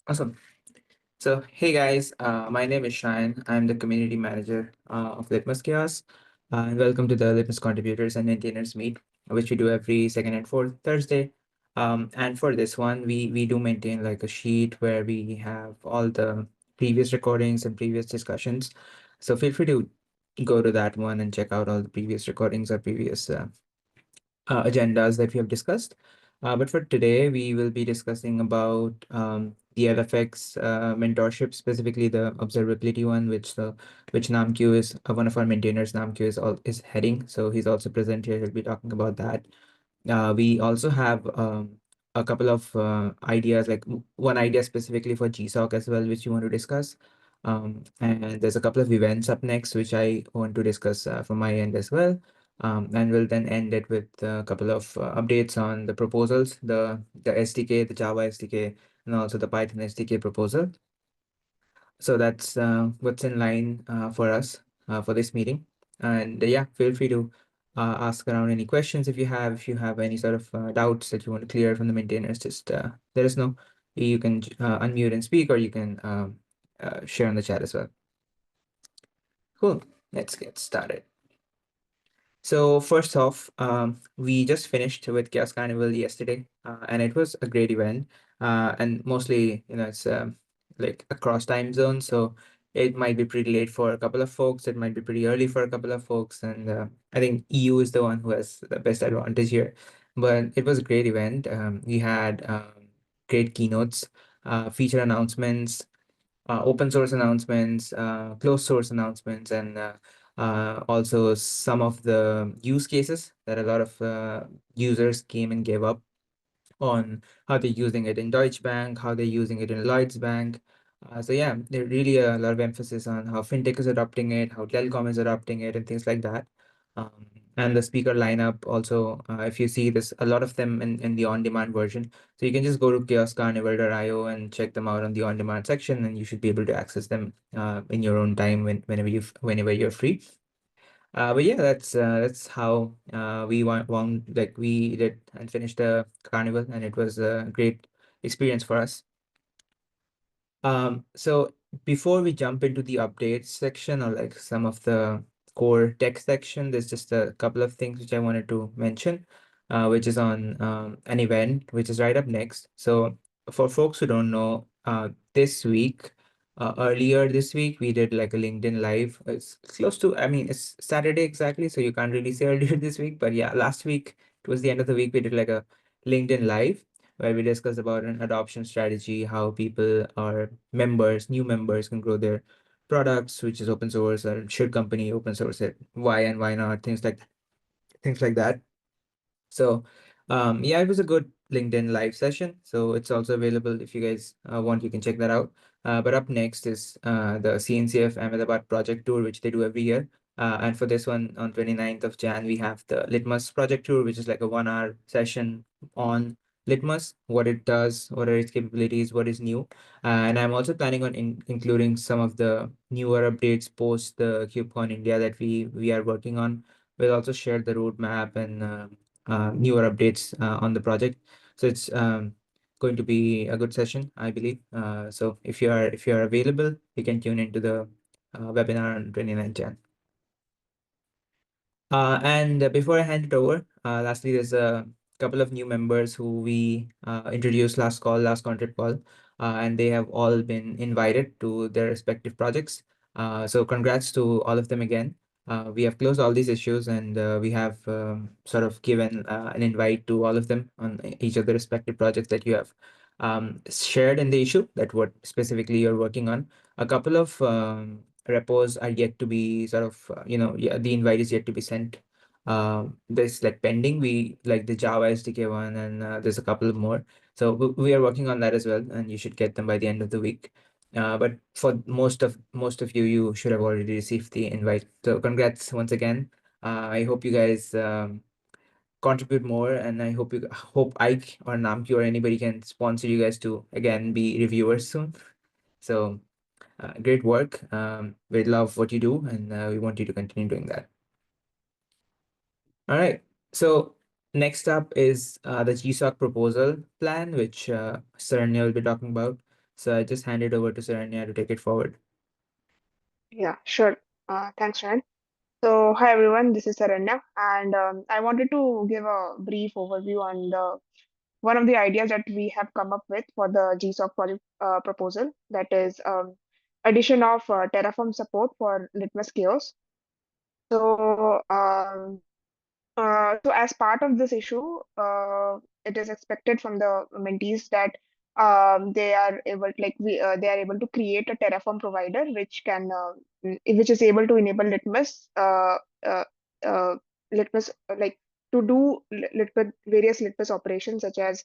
Awesome. So, hey guys, my name is Shine. I'm the community manager of LitmusChaos. And welcome to the Litmus Contributors and Maintainers Meet, which we do every second and fourth Thursday. And for this one, we do maintain like a sheet where we have all the previous recordings and previous discussions. So feel free to go to that one and check out all the previous recordings or previous agendas that we have discussed. But for today, we will be discussing about the LFX mentorship, specifically the observability one, which Namkyu is one of our maintainers. Namkyu is heading, so he's also present here. He'll be talking about that. We also have a couple of ideas, like one idea specifically for GSOC as well, which we want to discuss. And there's a couple of events up next, which I want to discuss from my end as well. And we'll then end it with a couple of updates on the proposals, the SDK, the Java SDK, and also the Python SDK proposal. So that's what's in line for us for this meeting. And yeah, feel free to ask around any questions if you have. If you have any sort of doubts that you want to clear from the maintainers, just let us know. You can unmute and speak, or you can share on the chat as well. Cool. Let's get started. So first off, we just finished with Chaos Carnival yesterday, and it was a great event. And mostly, it's like across time zones, so it might be pretty late for a couple of folks. It might be pretty early for a couple of folks, and I think EU is the one who has the best advantage here. But it was a great event. We had great keynotes, feature announcements, open source announcements, closed source announcements, and also some of the use cases that a lot of users came and gave up on how they're using it in Deutsche Bank, how they're using it in Lloyds Bank. So yeah, there really a lot of emphasis on how fintech is adopting it, how telecom is adopting it, and things like that. Um, and the speaker lineup also, if you see this, a lot of them in the on-demand version. So you can just go to chaoscarnival.io and check them out on the on-demand section, and you should be able to access them in your own time whenever you're free. But yeah, that's how we did and finished the carnival, and it was a great experience for us. So before we jump into the updates section or like some of the core tech section, there's just a couple of things which I wanted to mention, which is on an event which is right up next. So for folks who don't know, this week, earlier this week, we did like a LinkedIn Live. It's close to, I mean, it's Saturday exactly, so you can't really say earlier this week, but yeah, last week, towards the end of the week, we did like a LinkedIn Live where we discussed about an adoption strategy, how people or new members can grow their products, which is open source, or should company open source it, why and why not, things like that. So yeah, it was a good LinkedIn live session. So it's also available if you guys want, you can check that out. But up next is the CNCF Ahmedabad project tour, which they do every year. And for this one, on 29th of Jan, we have the Litmus project tour, which is like a 1 hour session on Litmus, what it does, what are its capabilities, what is new. And I'm also planning on including some of the newer updates post the KubeCon India that we are working on. We'll also share the roadmap and newer updates on the project. So it's going to be a good session, I believe. So if you are available, you can tune into the webinar on 29th Jan. And before I hand it over, lastly, there's a couple of new members who we introduced last contract call, and they have all been invited to their respective projects. So congrats to all of them again. We have closed all these issues, and we have sort of given an invite to all of them on each of the respective projects that you have shared in the issue that what specifically you're working on. A couple of repos are yet to be sort of, yeah, the invite is yet to be sent. There's like pending, we like the Java SDK one, and there's a couple more. So we are working on that as well, and you should get them by the end of the week. But for most of you, you should have already received the invite. So congrats once again. I hope you guys contribute more, and I hope Ike or Namkyu or anybody can sponsor you guys to again be reviewers soon. So great work. We love what you do, and we want you to continue doing that. All right. So next up is the GSOC proposal plan, which Saranya will be talking about. So I just hand it over to Saranya to take it forward. Yeah, sure. Thanks, Ryan. So, hi everyone, this is Saranya, and I wanted to give a brief overview on the one of the ideas that we have come up with for the GSOC project proposal, that is addition of Terraform support for Litmus Chaos. So, so as part of this issue, it is expected from the mentees that they are able, they are able to create a Terraform provider which is able to enable uh, uh, Litmus, like to do various Litmus operations such as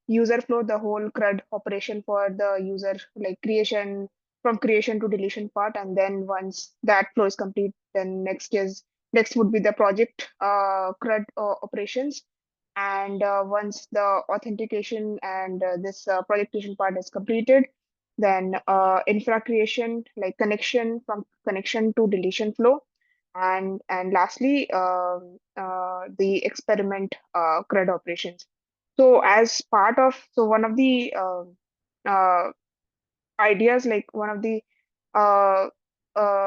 user flow, the whole CRUD operation for the user, like creation from creation to deletion part, and then once that flow is complete, then next would be the project CRUD operations. And once the authentication and this projectation part is completed, then infra creation, like connection from connection to deletion flow. And lastly, the experiment CRUD operations. So as part of, so one of the uh, ideas, like one of the uh,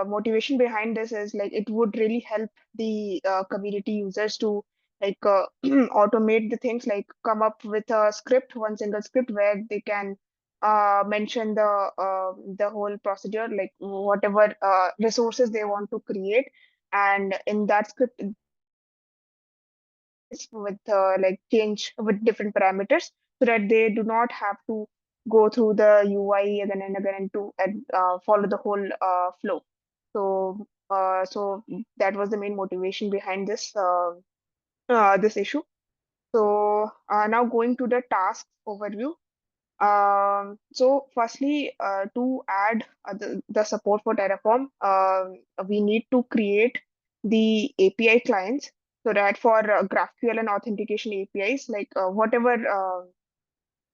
motivation behind this is like it would really help the community users to automate the things, like come up with a script, one single script where they can mention the whole procedure, like whatever resources they want to create, and in that script with like change with different parameters so that they do not have to go through the UI again and again and follow the whole flow. So that was the main motivation behind this issue. So now going to the task overview. So firstly, to add the support for Terraform, we need to create the API clients so that for GraphQL and authentication APIs, like whatever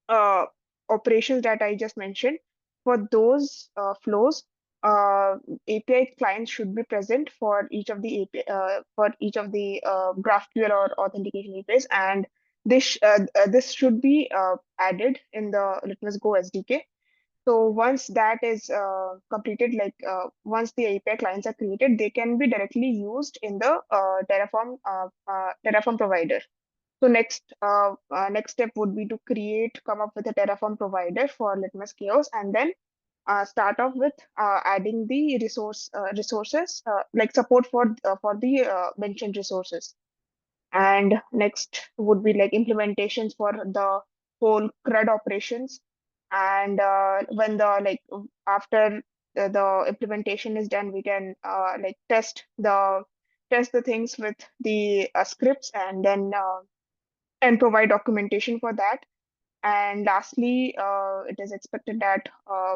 uh, operations that I just mentioned, for those flows, API clients should be present for each of the GraphQL or authentication APIs, and this should be added in the Litmus Go SDK. So once that is completed, once the API clients are created, they can be directly used in the Terraform provider. So next step would be to come up with a Terraform provider for Litmus Chaos, and then start off with adding the resources, like support for the mentioned resources. And next would be like implementations for the whole CRUD operations. And when the like after the implementation is done, we can test the things with the scripts, and then and provide documentation for that. And lastly, it is expected that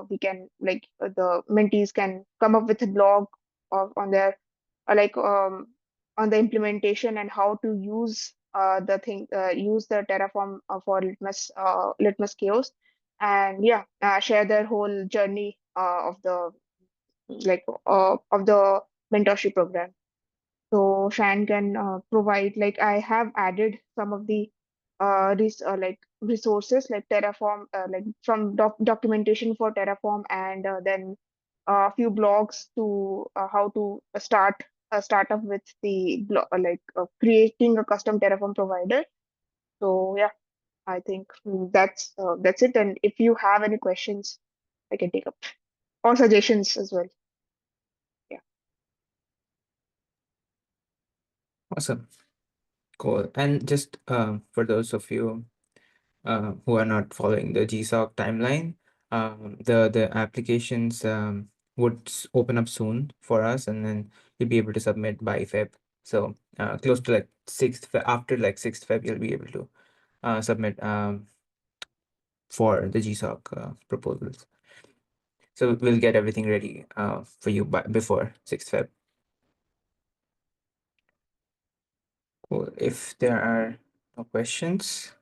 we can the mentees can come up with a blog on their uh, like um, on the implementation and how to use the Terraform for Litmus Chaos, and yeah, share their whole journey of the mentorship program. So Shan can provide, like I have added some of the resources like Terraform, like from documentation for Terraform, and then a few blogs to how to start up with the creating a custom Terraform provider. So yeah, I think that's it. And if you have any questions, I can take up, or suggestions as well. Yeah. Awesome. Cool. And just for those of you who are not following the GSOC timeline, the applications would open up soon for us, and then you'll be able to submit by Feb. So close to like 6th after like 6th Feb, you'll be able to submit for the GSOC proposals. So we'll get everything ready for you before 6th Feb. Cool. If there are no questions,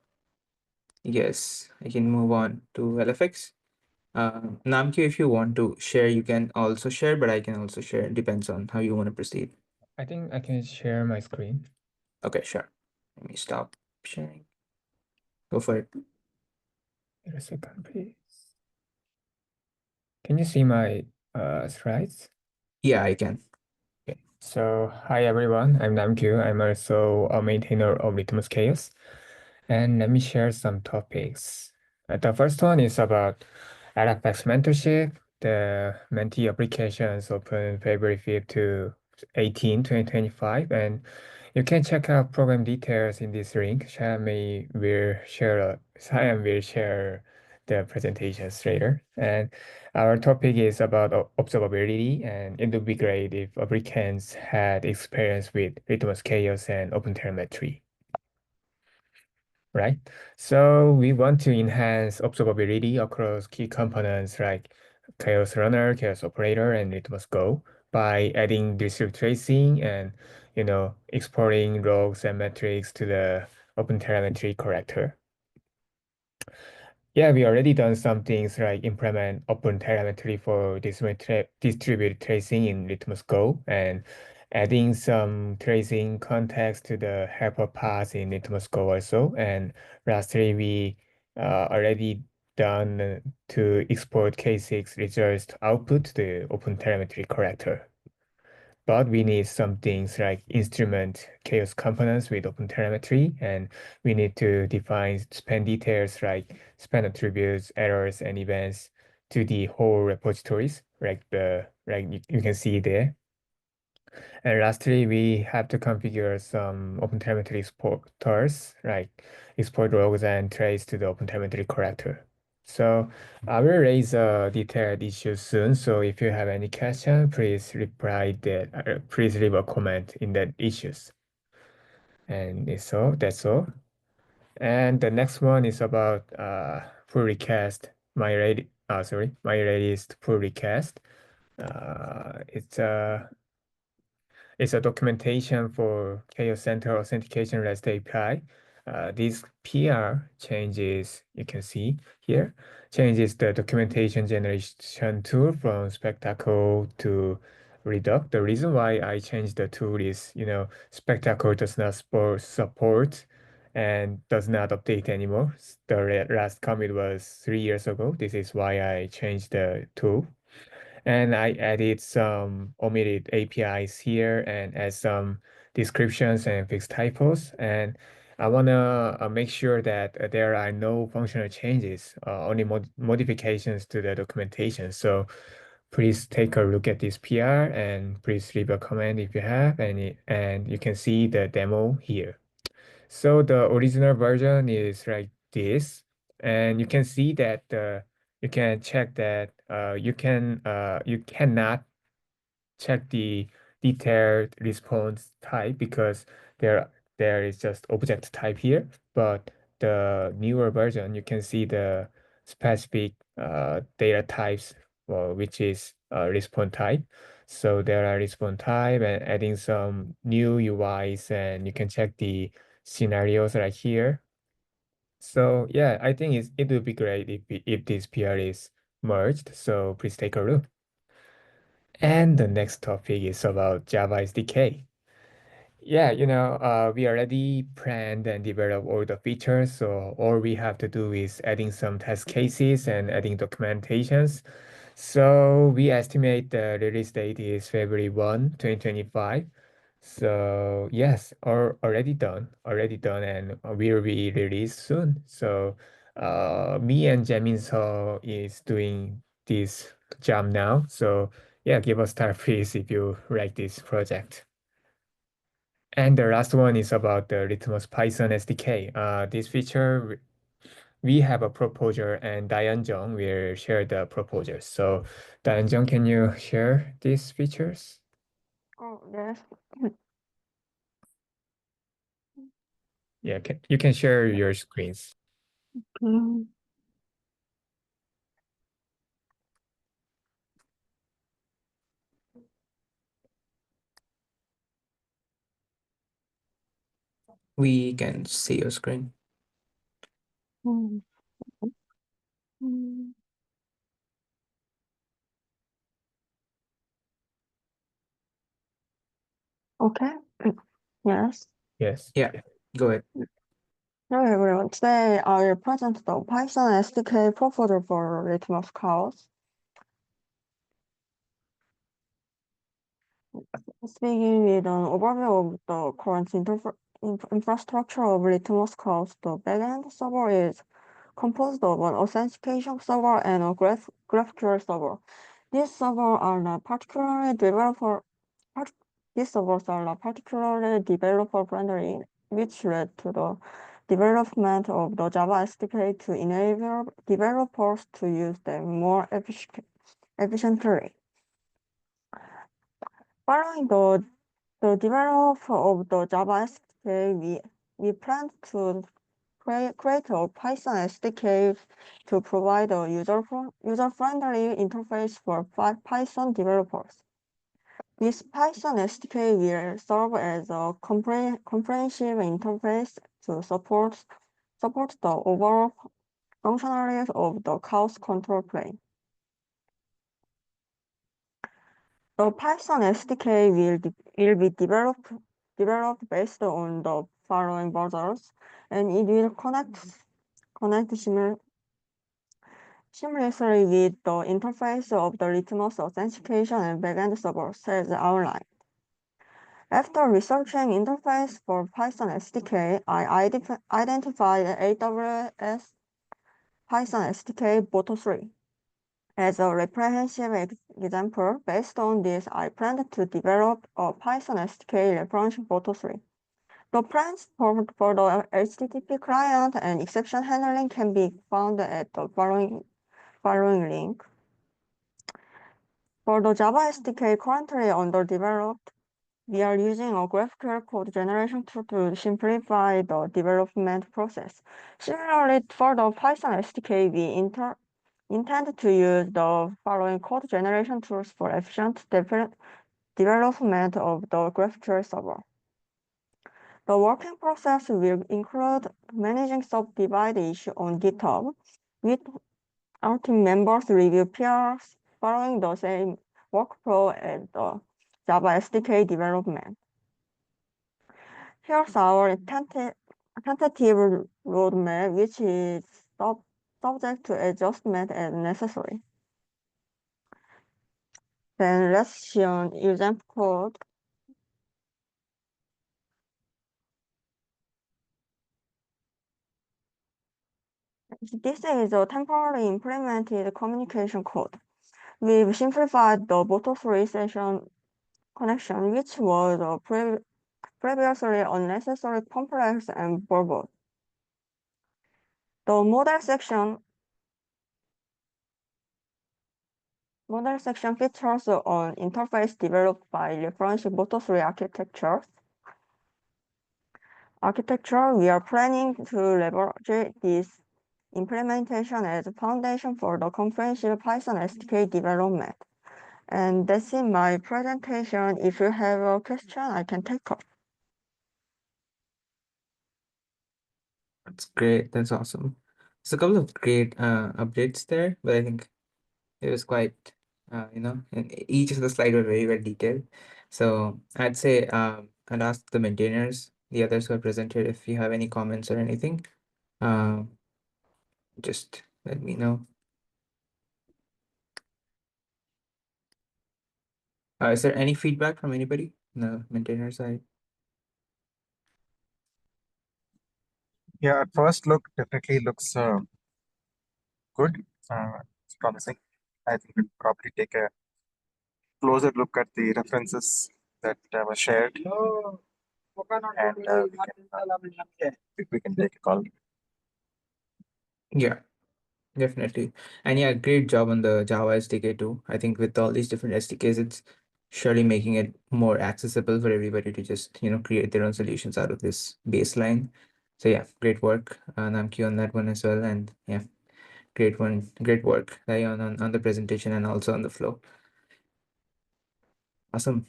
yes, I can move on to LFX. Namkyu, if you want to share, you can also share, but I can also share. Depends on how you want to proceed. I think I can share my screen. Okay, sure. Let me stop sharing. Go for it. Wait a second, please. Can you see my slides? Yeah, I can. Okay. So hi everyone, I'm Namkyu. I'm also a maintainer of Litmus Chaos. And let me share some topics. The first one is about LFX mentorship. The mentee applications open February 5th to 18, 2025. And you can check out program details in this link. Siam will share the presentations later. And our topic is about observability, and it would be great if applicants had experience with Litmus Chaos and OpenTelemetry, right? So we want to enhance observability across key components like Chaos Runner, Chaos Operator, and Litmus Go by adding district tracing and exporting logs and metrics to the OpenTelemetry corrector. Yeah, we already done some things like implement OpenTelemetry for distributed tracing in Litmus Go and adding some tracing context to the helper paths in Litmus Go also. And lastly, we already done to export K6 results to output to the OpenTelemetry corrector. But we need some things like instrument chaos components with OpenTelemetry, and we need to define span details like span attributes, errors, and events to the whole repositories, you can see there. And lastly, we have to configure some OpenTelemetry exporters, like export logs and trace to the OpenTelemetry corrector. So I will raise a detailed issue soon. So if you have any question, please please leave a comment in that issues. And so that's all. And the next one is about pull request. My latest pull request. It's a documentation for Chaos Center Authentication REST API. This PR changes, you can see here, changes the documentation generation tool from Spectacle to Reduct. The reason why I changed the tool is, Spectacle does not support and does not update anymore. The last commit was 3 years ago. This is why I changed the tool. And I added some omitted APIs here and add some descriptions and fixed typos. And I want to make sure that there are no functional changes, only modifications to the documentation. So please take a look at this PR and please leave a comment if you have any. And you can see the demo here. So the original version is like this, and you can see that you can check that you cannot check the detailed response type because there is just object type here. But the newer version, you can see the specific data types, which is response type. So there are response type and adding some new UIs, and you can check the scenarios right here. So yeah, I think it would be great if this PR is merged. So please take a look. And the next topic is about Java SDK. Yeah, we already planned and developed all the features, so all we have to do is adding some test cases and adding documentations. So we estimate the release date is February 1, 2025. So yes, already done, and will be released soon. So me and Jamin So is doing this job now. So yeah, give us time, please, if you like this project. And the last one is about the Litmus Python SDK. This feature, we have a proposer, and Diane Jung will share the proposal. So Diane Jung, can you share these features? Oh, yes. Yeah, you can share your screens. Mm. We can see your screen. Mm. Mm. Okay. Yes. Yes. Yeah, go ahead. Hello everyone. Today I will present the Python SDK proposal for Litmus Chaos. Let's begin with an overview of the current infrastructure of Litmus Chaos. The backend server is composed of an authentication server and a GraphQL server. These servers are not particularly developer friendly, which led to the development of the Java SDK to enable developers to use them more efficiently. Following the development of the Java SDK, we plan to create a Python SDK to provide a user-friendly interface for Python developers. This Python SDK will serve as a comprehensive interface to support the overall functionality of the chaos control plane. The Python SDK will be developed based on the following browsers, and it will connect seamlessly with the interface of the Litmus authentication and backend servers as outlined. After researching interface for Python SDK, I identified AWS Python SDK Boto 3 as a representative example. Based on this, I planned to develop a Python SDK reference Boto 3. The plans for the HTTP client and exception handling can be found at the following link. For the Java SDK currently under developed, we are using a GraphQL code generation tool to simplify the development process. Similarly, for the Python SDK, we intend to use the following code generation tools for efficient development of the GraphQL server. The working process will include managing subdivide issue on GitHub, with our team members review PRs following the same workflow as the Java SDK development. Here's our tentative roadmap, which is subject to adjustment as necessary. Then let's see an example code. This is a temporarily implemented communication code. We've simplified the Boto 3 session connection, which was previously unnecessary, complex, and verbose. The model section features an interface developed by referencing Boto 3 architecture. We are planning to leverage this implementation as a foundation for the comprehensive Python SDK development. And that's in my presentation. If you have a question, I can take up. That's great. That's awesome. There's a couple of great updates there, but I think it was quite, and each of the slides were very well detailed. So I'd say I'd ask the maintainers, the others who are presented, if you have any comments or anything, just let me know. Is there any feedback from anybody on the maintainer side? Yeah, at first look, definitely looks good. It's promising. I think we'll probably take a closer look at the references that were shared, and we can take a call. Yeah, definitely. And yeah, great job on the Java SDK too. I think with all these different SDKs, it's surely making it more accessible for everybody to just, create their own solutions out of this baseline. So yeah, great work, Namkyu, on that one as well. And yeah, great work, Ryan, on the presentation and also on the flow. Awesome.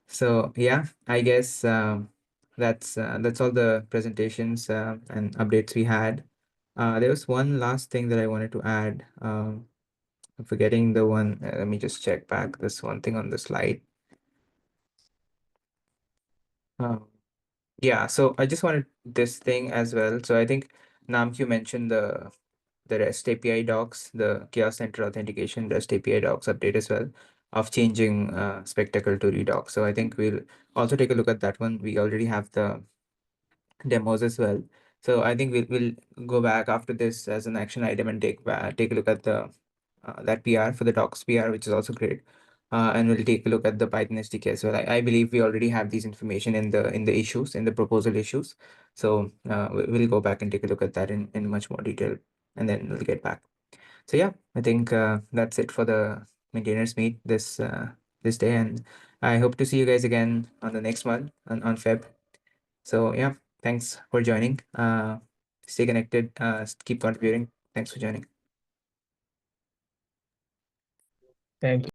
So yeah, I guess that's all the presentations and updates we had. There was one last thing that I wanted to add. I'm forgetting the one. Let me just check back this one thing on the slide. Yeah, so I just wanted this thing as well. So I think Namkyu mentioned the REST API docs, the Chaos Center Authentication REST API docs update as well. of changing spectacle to redox. So I think we'll also take a look at that one. We already have the demos as well. So I think we'll go back after this as an action item and take a look at the that PR for the docs PR, which is also great. And we'll take a look at the Python SDK as well. I believe we already have these information in the issues, in the proposal issues. So we'll go back and take a look at that in much more detail, and then we'll get back. So yeah, I think that's it for the maintainers meet this day, and I hope to see you guys again on the next one on Feb. So yeah, thanks for joining. Stay connected. Keep contributing. Thanks for joining. Thank you.